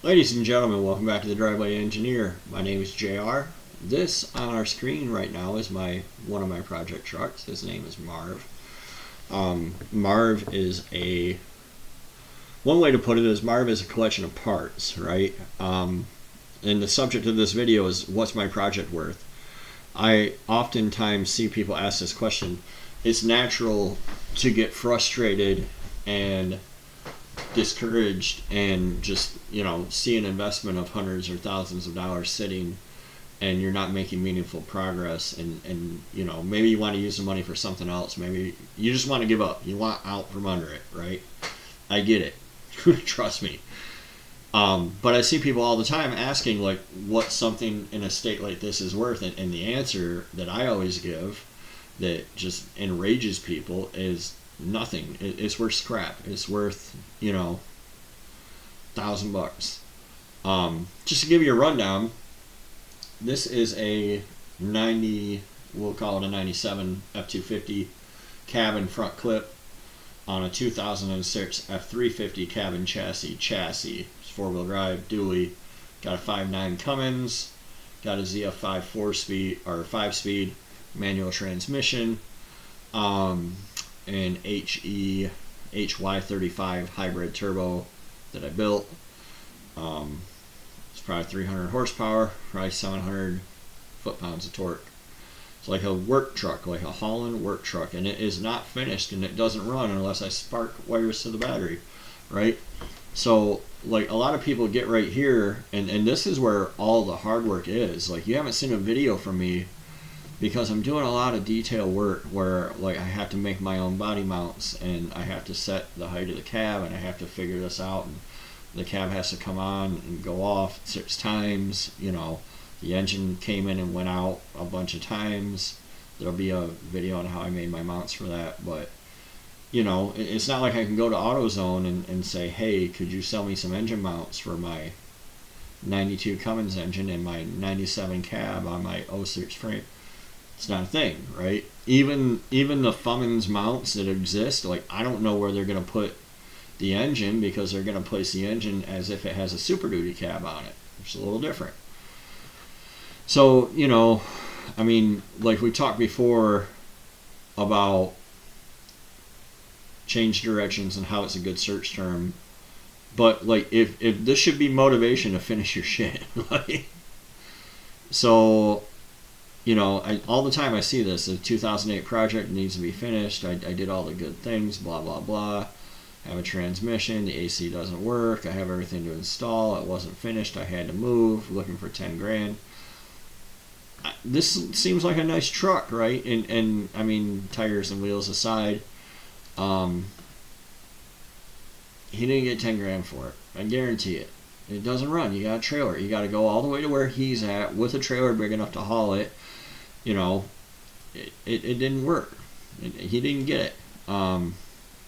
Ladies and gentlemen, welcome back to the Driveway Engineer. My name is JR. This on our screen right now is one of my project trucks. His name is Marv. Marv is one way to put it is Marv is a collection of parts, right? And the subject of this video is what's my project worth? I oftentimes see people ask this question. It's natural to get frustrated and discouraged and just see an investment of hundreds or thousands of dollars sitting and you're not making meaningful progress, and maybe you want to use the money for something else. Maybe you just want to give up, you want out from under it, right? I get it. Trust me. But I see people all the time asking like what something in a state like this is worth, and the answer that I always give that just enrages people is nothing. It's worth scrap. It's worth $1,000. Just to give you a rundown, this is a 90, we'll call it a 97 F250 cabin front clip on a 2006 F350 cabin chassis. It's 4-wheel drive, dually, got a 5.9 Cummins, got a ZF5 5-speed manual transmission, an HY35 hybrid turbo that I built. It's probably 300 horsepower, probably 700 foot-pounds of torque. It's like a work truck, like a hauling work truck, and it is not finished, and it doesn't run unless I spark wires to the battery, right? So, like, a lot of people get right here, and this is where all the hard work is. Like, you haven't seen a video from me because I'm doing a lot of detail work where, like, I have to make my own body mounts, and I have to set the height of the cab, and I have to figure this out, and the cab has to come on and go off 6 times. The engine came in and went out a bunch of times. There'll be a video on how I made my mounts for that, but it's not like I can go to AutoZone and say, hey, could you sell me some engine mounts for my 92 Cummins engine and my 97 cab on my 06 frame. It's not a thing, right? Even the Cummins mounts that exist, like, I don't know where they're going to put the engine, because they're going to place the engine as if it has a Super Duty cab on it. It's a little different. So, I mean, like we talked before about change directions and how it's a good search term, but like if this should be motivation to finish your shit. Like, so all the time I see this, the 2008 project needs to be finished, I did all the good things, blah blah blah, I have a transmission, the AC doesn't work, I have everything to install, it wasn't finished, I had to move, looking for 10 grand. This seems like a nice truck, right? And I mean, tires and wheels aside, he didn't get 10 grand for it. I guarantee it. It doesn't run. You got a trailer. You got to go all the way to where he's at with a trailer big enough to haul it. It didn't work. He didn't get it. And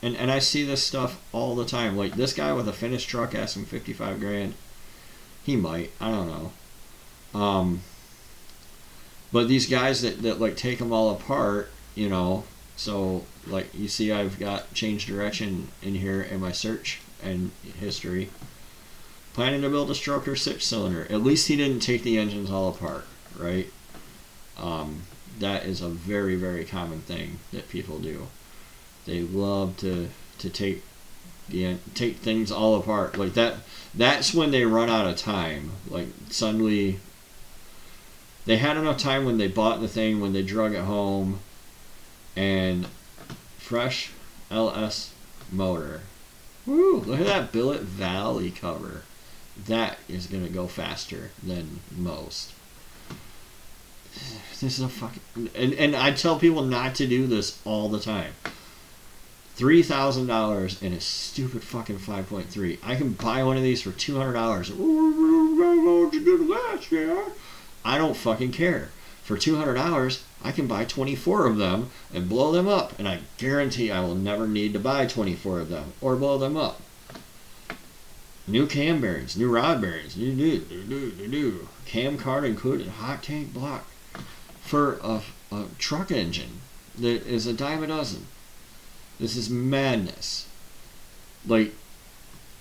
I see this stuff all the time. Like, this guy with a finished truck asked him 55 grand. He might. I don't know. But these guys that like take them all apart, so like you see I've got change direction in here in my search and history. Planning to build a stroker 6-cylinder. At least he didn't take the engines all apart, right? That is a very, very common thing that people do. They love to take things all apart. Like that's when they run out of time. Like, suddenly they had enough time when they bought the thing, when they drug it home, and fresh LS motor. Woo! Look at that billet valley cover. That is going to go faster than most. This is a fucking... And I tell people not to do this all the time. $3,000 in a stupid fucking 5.3. I can buy one of these for $200. I don't fucking care. For $200, I can buy 24 of them and blow them up, and I guarantee I will never need to buy 24 of them or blow them up. New cam bearings, new rod bearings, new cam card included, hot tank block for a truck engine that is $10 a dozen. This is madness. Like,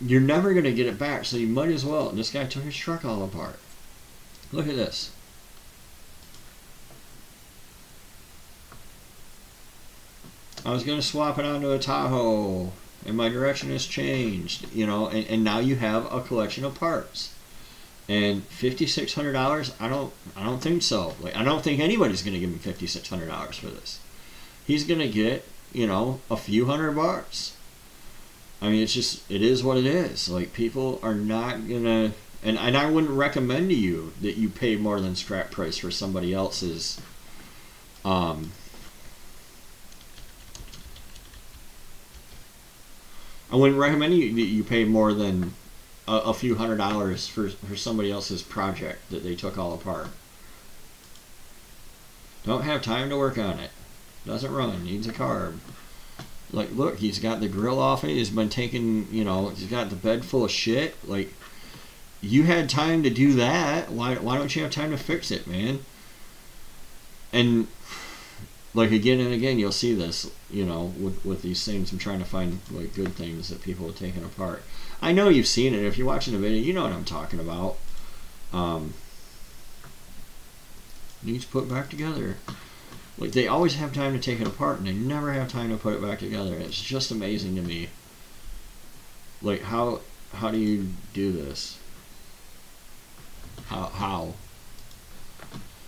you're never going to get it back, so you might as well. And this guy took his truck all apart. Look at this. I was going to swap it onto a Tahoe, and my direction has changed, you know, and now you have a collection of parts. And $5,600, I don't think so. Like, I don't think anybody's going to give him $5,600 for this. He's going to get, you know, a few $100. I mean, it's just, it is what it is. Like, people are not going to, and I wouldn't recommend to you that you pay more than scrap price for somebody else's, I wouldn't recommend you that you pay more than a few $100 for somebody else's project that they took all apart. Don't have time to work on it. Doesn't run. Needs a carb. Like, look, he's got the grill off it. He's been taking, you know, he's got the bed full of shit. Like, you had time to do that. Why don't you have time to fix it, man? And, like, again and again, you'll see this, you know, with these things. I'm trying to find, like, good things that people have taken apart. I know you've seen it. If you're watching the video, you know what I'm talking about. Needs put back together. Like, they always have time to take it apart, and they never have time to put it back together. It's just amazing to me. Like, how do you do this? How?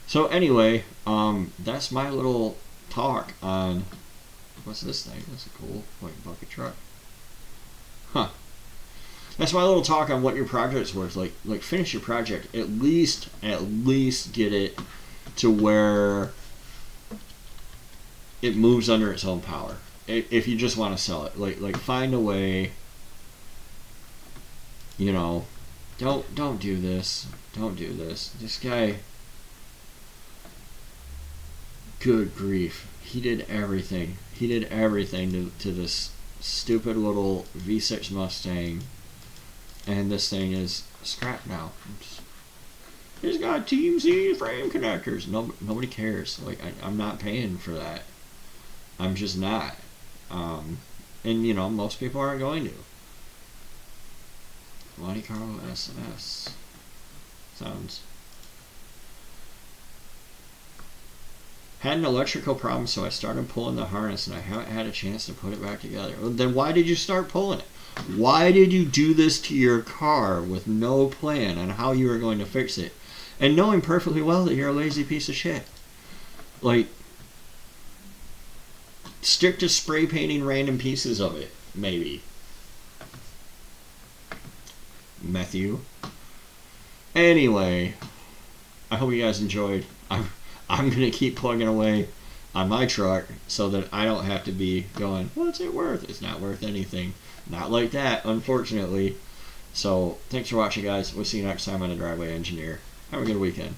So anyway, that's my little talk on, what's this thing? That's a cool, like, bucket truck. Huh. That's my little talk on what your project's worth. Like finish your project. At least get it to where it moves under its own power. If you just want to sell it, like find a way. You know, don't do this. Don't do this. This guy. Good grief. He did everything. He did everything to this stupid little V6 Mustang. And this thing is scrap now. It's got TMC frame connectors. Nobody cares. Like, I'm not paying for that. I'm just not. And, you know, most people aren't going to. Monte Carlo SMS. Sounds. Had an electrical problem, so I started pulling the harness, and I haven't had a chance to put it back together. Well, then why did you start pulling it? Why did you do this to your car with no plan on how you were going to fix it? And knowing perfectly well that you're a lazy piece of shit. Like, stick to spray painting random pieces of it, maybe. Matthew. Anyway, I hope you guys enjoyed. I'm going to keep plugging away on my truck so that I don't have to be going, what's it worth? It's not worth anything. Not like that, unfortunately. So, thanks for watching, guys. We'll see you next time on The Driveway Engineer. Have a good weekend.